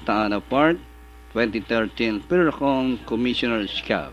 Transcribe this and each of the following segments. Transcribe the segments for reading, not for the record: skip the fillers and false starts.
Santa Part 2013 Pircon Commissioner's Cup.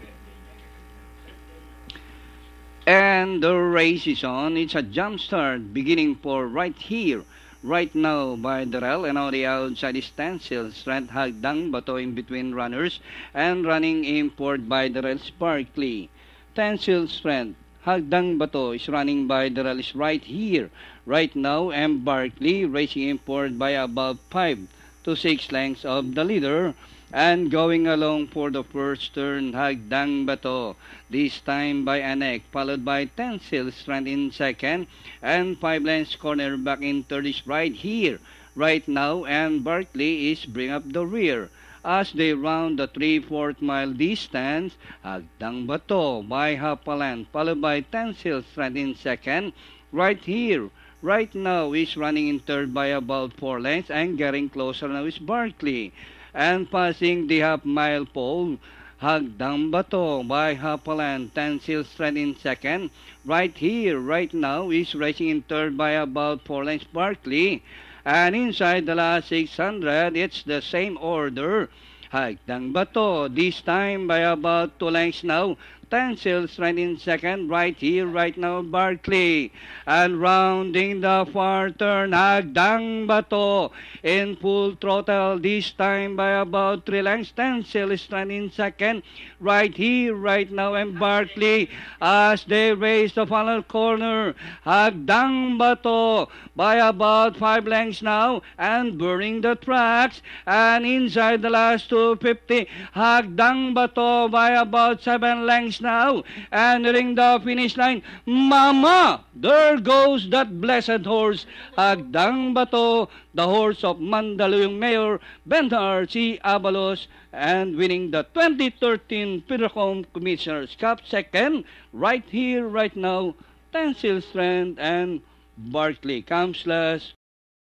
And the race is on. It's a jump start beginning for right here, right now by Darrell, and on the outside is Stencil. Strength Hagdang Bato in between runners and running import by Darrell Sparkly. Stencil Strength Hagdang Bato is running by Darrell is right here, right now, and Barkley racing import by about 5 to 6 lengths of the leader. And going along for the first turn, Hagdang Bato, this time by Anek, followed by Tencil Strand in second, and 5 lengths corner back in third is right here, right now, and Barkley is bring up the rear. As they round the 3/4 mile distance, Hagdang Bato by half a length, followed by Tencil Strand in second, right here, right now is running in third by about 4 lengths, and getting closer now is Barkley. And passing the half-mile pole, Hagdang Bato by half a length, Tencil Strand in second. Right here, right now, is racing in third by about 4 lengths, Barkley. And inside the last 600, it's the same order. Hagdang Bato, this time by about 2 lengths now. Tencil Strand in second, right here, right now, Barkley. And rounding the far turn, Hagdang Bato in full throttle, this time by about 3 lengths. Tencil Strand in second, right here, right now, and Barkley as they race the final corner. Hagdang Bato by about 5 lengths now and burning the tracks. And inside the last 250, Hagdang Bato by about 7 lengths now and nearing the finish line. Mama, there goes that blessed horse, Hagdang Bato, the horse of Mandaluyong Mayor Benhar C. Abalos, and winning the 2013 Pircon Commissioner's Cup. Second, right here, right now, Tencil Strand and Barkley comes last.